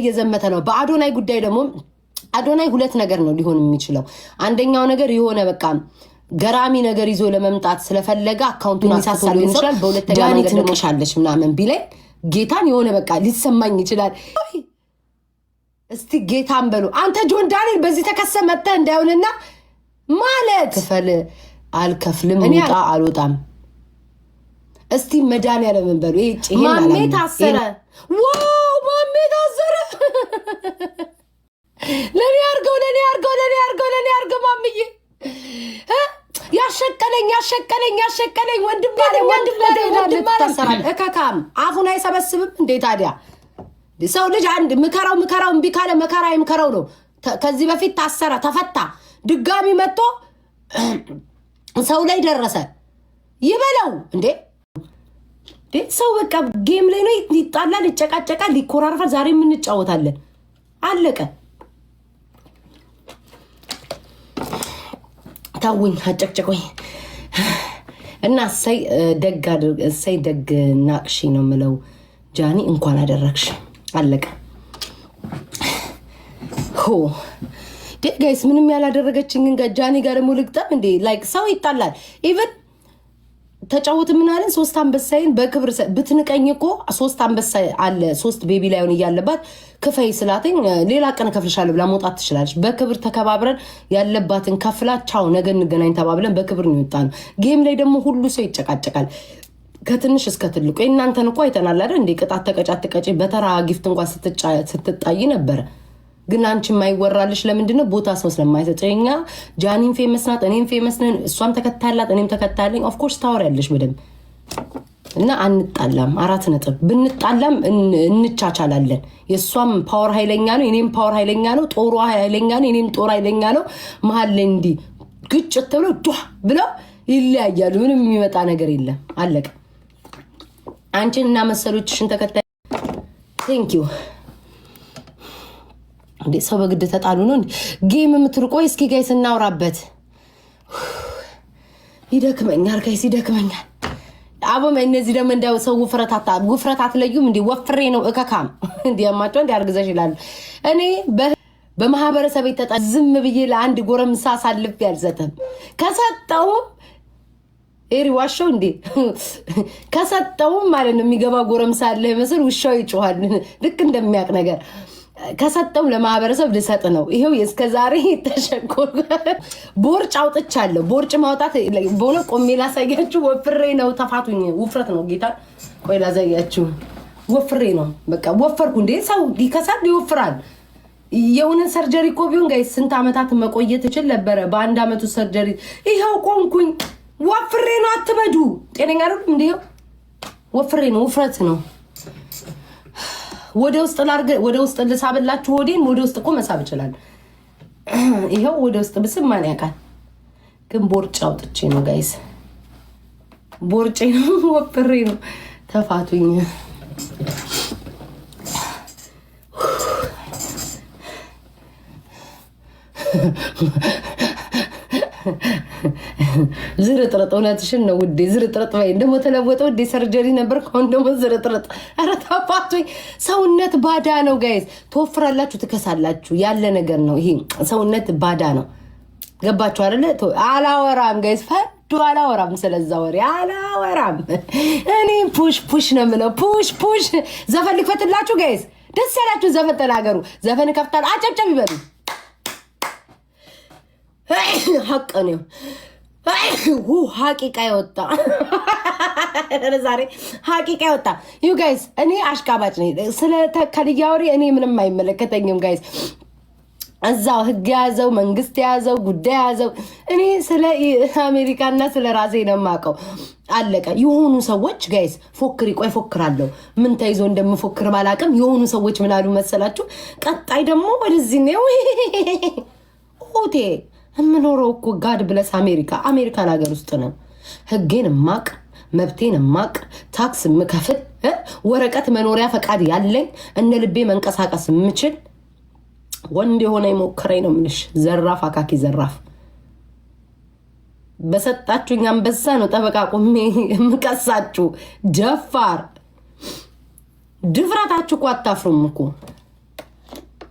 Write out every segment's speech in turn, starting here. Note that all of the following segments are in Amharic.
እየዘመተ ነው። በአዶናይ ጉዳይ ደግሞ አዶናይ ሁለት ነገር ነው ሊሆን የሚችለው። አንደኛው ነገር የሆነ በቃ ገራሚ ነገር ይዞ ለመምጣት ስለፈለገ አካውንቱን አሳስቶ ሊሆን ይችላል። በሁለተኛ ነገር ደግሞ ሻለሽ ምናምን ቢለኝ ጌታን የሆነ በቃ ሊሰማኝ ይችላል። እስቲ ጌታን በሉ አንተ ጆን ዳንኤል በዚህ ተከሰ መጥተህ እንዳይሆንና ማለት ክፈል አልከፍልም ውጣ አልወጣም። እስቲ መድኃኒዓለም በሉ ማሜ ታሰረ። ዋው ማሜ ታሰረ። ለኔ አርገው ማምዬ ያሸቀለኝ ወንድም ታሰራል። እከካም አፉን አይሰበስብም እንዴ ታዲያ? ሰው ልጅ አንድ ምከራው እምቢ ካለ መከራ ይምከረው ነው። ከዚህ በፊት ታሰረ ተፈታ፣ ድጋሚ መጥቶ ሰው ላይ ደረሰ ይበለው እንዴ? ሰው በቃ ጌም ላይ ነው ይጣላል፣ ይጨቃጨቃል፣ ይኮራርፋል። ዛሬ ምን እንጫወታለን? አለቀ። ታውኝ አጨቅጨቆኝ እና እሰይ ደግ ናቅሺ ነው የምለው። ጃኒ እንኳን አደረግሽ። አለቀ። ሆ ጋይስ ምንም ያላደረገችኝ ግን ጃኒ ጋር ደግሞ ልግጠም እንዴ? ላይክ ሰው ይጣላል። ኢቭን ተጫወት ምን አለን? 3 አንበሳይን በክብር ብትንቀኝ እኮ 3 አንበሳ አለ 3 ቤቢ ላይሆን እያለባት ክፈይ ስላተኝ ሌላ ቀን ከፍልሻለሁ ብላ መውጣት ትችላለች። በክብር ተከባብረን ያለባትን ከፍላ ቻው ነገ እንገናኝ ተባብለን በክብር ነው የወጣነው። ጌም ላይ ደግሞ ሁሉ ሰው ይጨቃጨቃል ከትንሽ እስከ ትልቁ። እናንተን እኮ አይተናል አይደል እንዴ? ቅጣት ተቀጭ በተራ ጊፍት እንኳን ስትጣይ ነበር። ግን አንቺ የማይወራልሽ ለምንድነው? ቦታ ሰው ስለማይሰጥ። እኛ ጃኒን ፌመስ ናት፣ እኔም ፌመስ ነን፣ እሷም ተከታላት እኔም ተከታለኝ። ኦፍ ኮርስ ታወሪያለሽ በደንብ እና አንጣላም። 4 ነጥብ ብንጣላም እንቻቻላለን። የእሷም ፓወር ኃይለኛ ነው፣ እኔም ፓወር ኃይለኛ ነው። ጦሩ ኃይለኛ ነው፣ እኔም ጦር ኃይለኛ ነው። መሀል ላይ እንዲህ ግጭት ብለው ብለው ይለያያሉ። ምንም የሚመጣ ነገር የለም። አለቀ። አንቺን እና መሰሎችሽን ተከታይ ቴንክ ዩ እንዴ። ሰው በግድ ተጣሉ ነው እንዴ ጌም የምትርቆ? እስኪ ጋይስ እናውራበት። ይደክመኛል ጋይስ ይደክመኛል። አቦም እነዚህ ደግሞ እንዳው ሰው ውፍረት አትለዩም እንዴ? ወፍሬ ነው እከካም እንዴ ያማቸው እንዴ አርግዘሽ ይላሉ። እኔ በማህበረሰብ የተጣ ዝም ብዬ ለአንድ ጎረምሳ ሳልፍ ያልዘተም ከሰጠው ኤሪ ዋሻው እንዴ ከሰጠው ማለት ነው የሚገባ ጎረምሳ አለ መስል ውሻው ይጮሃል ልክ እንደሚያቅ ነገር ከሰጠው ለማህበረሰብ ልሰጥ ነው። ይሄው እስከዛሬ ተሸኮር ቦርጭ አውጥቻለሁ። ቦርጭ ማውጣት በሆነ ቆሜ ላሳያችሁ። ወፍሬ ነው ተፋቱኝ። ውፍረት ነው ጌታ። ቆይ ላሳያችሁ። ወፍሬ ነው በቃ ወፈርኩ እንዴ። ሰው ይከሳል ይወፍራል። የሆነ ሰርጀሪ እኮ ቢሆን ጋይስ ስንት አመታት መቆየት ይችል ነበረ። በአንድ አመቱ ሰርጀሪ ይሄው ቆንኩኝ። ወፍሬ ነው አትበዱ። ጤነኛ አይደል እንዴ? ወፍሬ ነው ውፍረት ነው። ወደ ውስጥ ልሳብላችሁ። ሆዴን ወደ ውስጥ እኮ መሳብ ይችላል። ይሄው ወደ ውስጥ ብስም ማን ያውቃል? ግን ቦርጭ አውጥቼ ነው ጋይስ። ቦርጬ ነው ወፍሬ ነው። ተፋቱኝ። ዝርጥርጥ እውነትሽን ነው ውዴ። ዝርጥርጥ ወይ ደግሞ ተለወጠ ውዴ። ሰርጀሪ ነበር ከሆነ ደግሞ ዝርጥርጥ። ኧረ ተፋቱኝ። ሰውነት ባዳ ነው ጋይስ። ትወፍራላችሁ ትከሳላችሁ ያለ ነገር ነው ይሄ። ሰውነት ባዳ ነው። ገባችሁ አይደለ? አላወራም ጋይስ ፈዱ አላወራም። ስለዛ ወሬ አላወራም። እኔ ፑሽ ነው የምለው። ፑሽ ዘፈን ልክፈትላችሁ ጋይስ። ደስ ያላችሁ ዘፈን ተናገሩ። ዘፈን ከፍታል። አጨብጨብ ይበሉ። ሀቅ ነው። ሀቂቃ ይወጣ ዛሬ ሀቂቃ ይወጣ። ዩ ጋይስ እኔ አሽቃባጭ ነኝ። ስለ ከልያወሪ እኔ ምንም አይመለከተኝም ጋይስ። እዛው ህግ ያዘው መንግስት ያዘው ጉዳይ ያዘው። እኔ ስለ አሜሪካና ስለ ራሴ ነው የማውቀው። አለቀ። የሆኑ ሰዎች ጋይስ ፎክሪ ቆይ ፎክራለሁ። ምን ተይዞ እንደምፎክር ባላቅም የሆኑ ሰዎች ምን አሉ መሰላችሁ? ቀጣይ ደግሞ ወደዚህ ነው ኦቴ የምኖረው እኮ ጋድ ብለስ አሜሪካን ሀገር ውስጥ ነው። ህጌን ማቅ መብቴን ማቅ ታክስ ምከፍል ወረቀት መኖሪያ ፈቃድ ያለኝ እነ ልቤ መንቀሳቀስ ምችል ወንድ የሆነ ይሞክረኝ ነው ምንሽ። ዘራፍ አካኪ ዘራፍ በሰጣችሁኝ አንበሳ ነው ጠበቃ ቆሜ የምቀሳችሁ። ደፋር ድፍረታችሁ እኮ አታፍሩም እኮ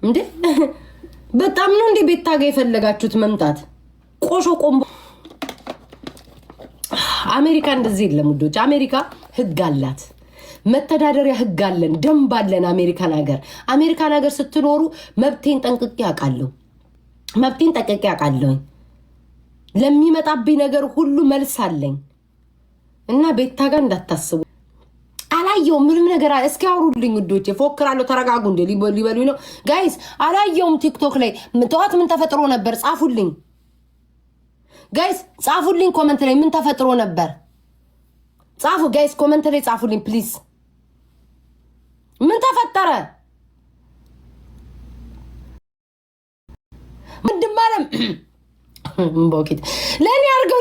እንዴ በጣም ነው እንዴ ቤታ ጋር የፈለጋችሁት መምጣት? ቆሾ ቆምቦ አሜሪካ እንደዚህ የለም ውዶች። አሜሪካ ህግ አላት፣ መተዳደሪያ ህግ አለን፣ ደንብ አለን። አሜሪካን ሀገር ስትኖሩ መብቴን ጠንቅቄ አውቃለሁ። ለሚመጣብኝ ነገር ሁሉ መልስ አለኝ እና ቤታ ጋር እንዳታስቡ። አላየውም ምንም ነገር እስኪ አውሩልኝ ውዶቼ። ፎክራለሁ። ተረጋጉ እንዴ ሊበሉኝ ነው ጋይስ። አላየውም ቲክቶክ ላይ ጠዋት ምን ተፈጥሮ ነበር? ጻፉልኝ ጋይስ፣ ጻፉልኝ ኮመንት ላይ ምን ተፈጥሮ ነበር? ጻፉ ጋይስ፣ ኮመንት ላይ ጻፉልኝ ፕሊዝ። ምን ተፈጠረ? ምንድን ማለት ቦኪት ለኔ አርገው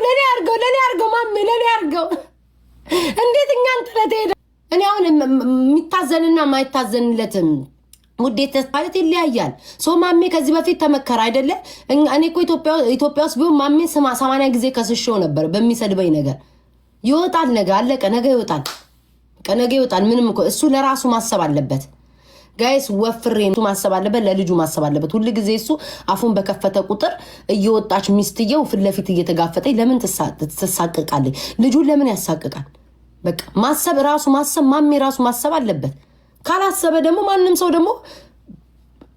ማሜ ለኔ አርገው። እንዴት እኛን ጥለት ሄደ? እኔ አሁን የሚታዘንና ማይታዘንለትም ውዴት ማለት ይለያያል። ሶ ማሜ ከዚህ በፊት ተመከረ አይደለ? እኔ እኮ ኢትዮጵያ ውስጥ ቢሆን ማሜ 80 ጊዜ ከስሾው ነበር በሚሰድበኝ ነገር። ይወጣል ነገ አለቀ። ነገ ይወጣል። ምንም እኮ እሱ ለራሱ ማሰብ አለበት ጋይስ። ወፍሬ ማሰብ አለበት፣ ለልጁ ማሰብ አለበት። ሁሉ ጊዜ እሱ አፉን በከፈተ ቁጥር እየወጣች ሚስትየው ፊት ለፊት እየተጋፈጠኝ ለምን ትሳቀቃለች? ልጁን ለምን ያሳቅቃል? በቃ ማሰብ ማሜ ራሱ ማሰብ አለበት። ካላሰበ ደግሞ ማንም ሰው ደግሞ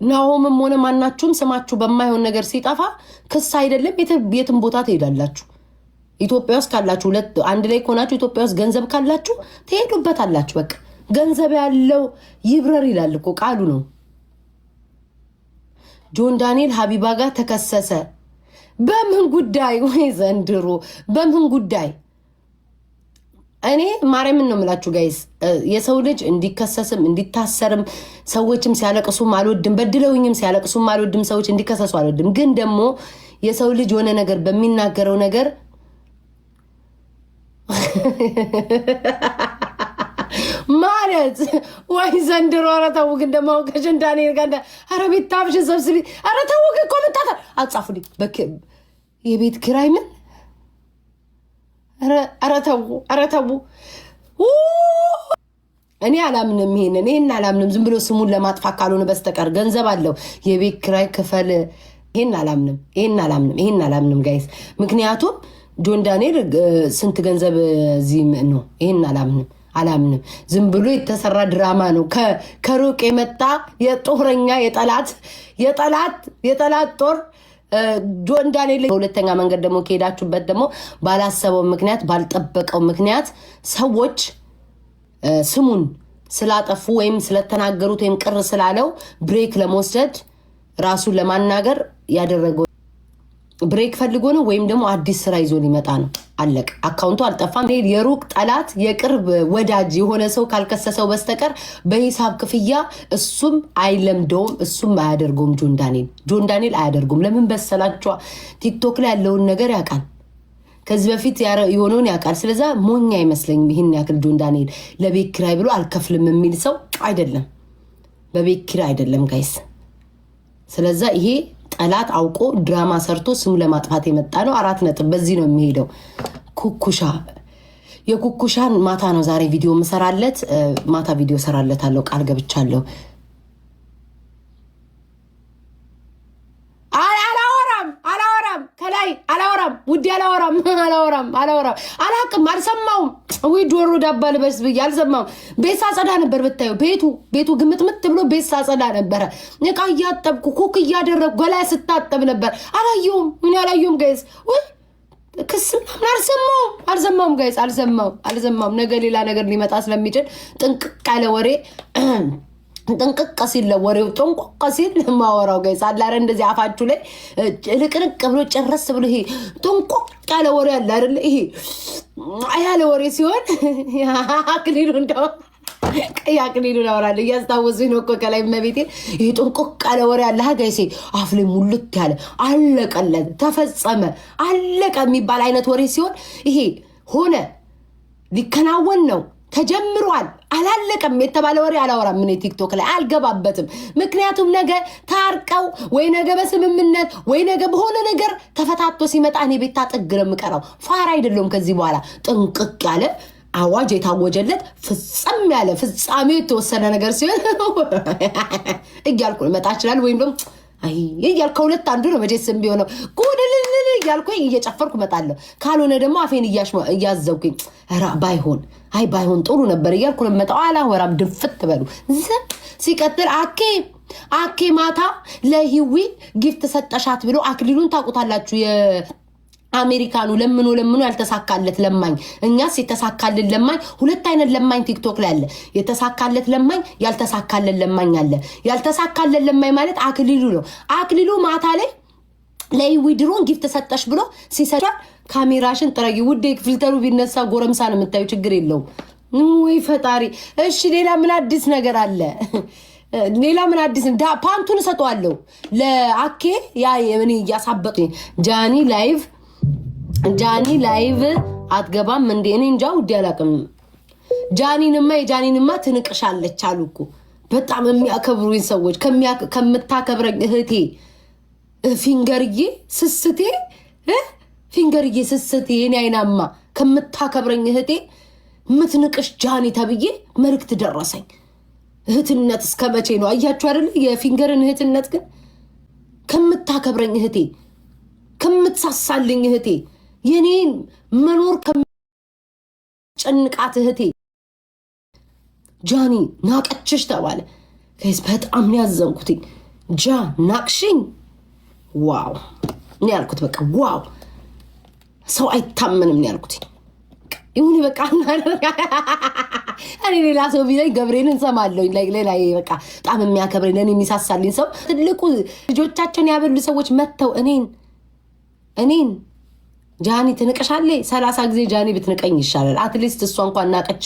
ናሆምም ሆነ ማናችሁም ስማችሁ በማይሆን ነገር ሲጠፋ ክስ አይደለም የትም ቦታ ትሄዳላችሁ። ኢትዮጵያ ውስጥ ካላችሁ አንድ ላይ ከሆናችሁ ኢትዮጵያ ውስጥ ገንዘብ ካላችሁ ትሄዱበታላችሁ። በቃ ገንዘብ ያለው ይብረር ይላል እኮ ቃሉ ነው። ጆን ዳንኤል ሀቢባ ጋር ተከሰሰ። በምን ጉዳይ? ወይ ዘንድሮ በምን ጉዳይ? እኔ ማርያምን ነው የምላችሁ ጋይስ። የሰው ልጅ እንዲከሰስም እንዲታሰርም ሰዎችም ሲያለቅሱም አልወድም፣ በድለውኝም ሲያለቅሱም አልወድም፣ ሰዎች እንዲከሰሱ አልወድም። ግን ደግሞ የሰው ልጅ የሆነ ነገር በሚናገረው ነገር ማለት ወይ ዘንድሮ ኧረ ተው ግን ደግሞ ከጀን ዳንኤል ጋር ኧረ ቤት ታብሽን ሰብስቢ ኧረ ተው ግን ኮሜንታታ አጻፉልኝ። የቤት ኪራይ ምን ኧረ ተው እኔ አላምንም። ይሄን አላምንም። ዝም ብሎ ስሙን ለማጥፋት ካልሆነ በስተቀር ገንዘብ አለው የቤት ኪራይ ክፈል። ይሄን አላምንም ጋይስ። ምክንያቱም ጆን ዳንኤል ስንት ገንዘብ እዚህም ነው። ይሄን አላምንም። ዝም ብሎ የተሰራ ድራማ ነው። ከሩቅ የመጣ የጦረኛ የጠላት ጦር ጆን ዳንኤል። በሁለተኛ መንገድ ደግሞ ከሄዳችሁበት ደግሞ ባላሰበው ምክንያት ባልጠበቀው ምክንያት ሰዎች ስሙን ስላጠፉ ወይም ስለተናገሩት ወይም ቅር ስላለው ብሬክ ለመውሰድ ራሱን ለማናገር ያደረገው ብሬክ ፈልጎ ነው፣ ወይም ደግሞ አዲስ ስራ ይዞ ሊመጣ ነው። አለቅ። አካውንቱ አልጠፋም። የሩቅ ጠላት የቅርብ ወዳጅ የሆነ ሰው ካልከሰሰው በስተቀር በሂሳብ ክፍያ እሱም አይለምደውም፣ እሱም አያደርገውም። ጆን ዳንኤል አያደርጉም። ለምን በሰላችኋ? ቲክቶክ ላይ ያለውን ነገር ያውቃል። ከዚህ በፊት የሆነውን ያውቃል። ስለዛ ሞኛ አይመስለኝም። ይህን ያክል ጆን ዳንኤል ለቤት ኪራይ ብሎ አልከፍልም የሚል ሰው አይደለም። በቤት ኪራይ አይደለም ጋይስ። ስለዛ ይሄ ጠላት አውቆ ድራማ ሰርቶ ስሙ ለማጥፋት የመጣ ነው። 4 ነጥብ። በዚህ ነው የሚሄደው። የኩኩሻን ማታ ነው ዛሬ ቪዲዮ ምሰራለት። ማታ ቪዲዮ ሰራለታለሁ፣ ቃል ገብቻለሁ። አላወራም ከላይ አላወራም፣ ውዴ አላወራም። አላቅም፣ አልሰማውም። ወይ ዶሮ ዳባ ልበስ ብዬ አልሰማውም። ቤት ሳጸዳ ነበር ብታዩ፣ ቤቱ ግምጥምጥ ብሎ ቤት ሳጸዳ ነበረ። እቃ እያጠብኩ ኩክ እያደረግኩ ገላይ ስታጠብ ነበር። አላየውም ጋይስ። ወይ ክስ አልሰማውም ጋይስ፣ አልሰማውም። ነገ ሌላ ነገር ሊመጣ ስለሚችል ጥንቅቅ ያለ ወሬ ጥንቅቅ ሲል ለወሬው ጥንቅቅ ሲል ማወራው ጋይስ አላረ እንደዚህ አፋችሁ ላይ ልቅንቅ ብሎ ጨረስ ብሎ ይሄ ጥንቅቅ ያለ ወሬ አለ አይደል? ይሄ ያለ ወሬ ሲሆን አክሊሉ እንደው ቀይ አክሊሉ አወራለሁ እያስታወሱኝ ነው እኮ ከላይ መቤቴ። ይሄ ጥንቅቅ ያለ ወሬ አለ ጋይስ፣ አፍ ላይ ሙልት ያለ አለቀለት፣ ተፈጸመ፣ አለቀ የሚባል አይነት ወሬ ሲሆን ይሄ ሆነ ሊከናወን ነው ተጀምሯል አላለቀም የተባለ ወሬ አላወራም። ምን ቲክቶክ ላይ አልገባበትም። ምክንያቱም ነገ ታርቀው ወይ ነገ በስምምነት ወይ ነገ በሆነ ነገር ተፈታቶ ሲመጣ እኔ ቤታ ጥግ ነው የምቀረው። ፋራ አይደለም ከዚህ በኋላ ጥንቅቅ ያለ አዋጅ የታወጀለት ፍጻሜ ያለ ፍጻሜው የተወሰነ ነገር ሲሆን እያልኩ መጣ ይችላል ወይም ደግሞ አይ እያልኩ ከሁለት አንዱ ነው መቼም ቢሆነው ጉድልል እያልኩኝ እየጨፈርኩ መጣለሁ። ካልሆነ ደግሞ አፌን እያዘብኩኝ ራ ባይሆን ጥሩ ነበር እያልኩ ነው መጣው። አላወራም ድፍት በሉ። ሲቀጥል አኬ ማታ ለሂዊ ጊፍት ሰጠሻት ብሎ አክሊሉን ታውቁታላችሁ። የአሜሪካኑ ለምኖ ያልተሳካለት ለማኝ። እኛስ የተሳካልን ለማኝ ሁለት አይነት ለማኝ ቲክቶክ ላይ አለ። የተሳካለት ለማኝ ያልተሳካለት ለማኝ አለ። ያልተሳካለት ለማኝ ማለት አክሊሉ ነው። አክሊሉ ማታ ላይ ለሂዊ ድሮን ጊፍት ሰጠሽ ብሎ ሲሰራ ካሜራሽን ጥረጊ ውዴ፣ ፊልተሩ ቢነሳ ጎረምሳ ነው የምታዩ፣ ችግር የለውም። ወይ ፈጣሪ። እሺ ሌላ ምን አዲስ ነገር አለ? ሌላ ምን አዲስ ፓንቱን እሰጠዋለሁ ለአኬ። ያ እኔ እያሳበጡኝ ጃኒ ላይቭ አትገባም እንዴ? እኔ እንጃ ውዴ አላውቅም። የጃኒንማ ትንቅሻለች አሉ እኮ በጣም የሚያከብሩኝ ሰዎች። ከምታከብረኝ እህቴ ፊንገርዬ ስስቴ እኔ አይናማ ከምታከብረኝ እህቴ ምትንቅሽ ጃኒ ተብዬ መልእክት ደረሰኝ። እህትነት እስከ መቼ ነው? አያችሁ አይደል? የፊንገርን እህትነት ግን ከምታከብረኝ እህቴ ከምትሳሳልኝ እህቴ የኔን መኖር ከምጨንቃት እህቴ ጃኒ ናቀችሽ ተባለ። ከይስ በጣም ያዘንኩትኝ። ናቅሽኝ። ዋው እኔ ያልኩት በቃ ዋው ሰው አይታመንም ነው ያልኩትኝ። ይሁን በቃ እኔ ሌላ ሰው ቢለኝ ገብሬን እንሰማለሁ። ሌላ በቃ በጣም የሚያከብረኝ ለእኔ የሚሳሳልኝ ሰው ትልቁ ልጆቻቸውን ያበሉ ሰዎች መጥተው እኔን ጃኒ ትንቅሻለች 30 ጊዜ ጃኒ ብትንቀኝ ይሻላል። አትሊስት እሷ እንኳን ናቀች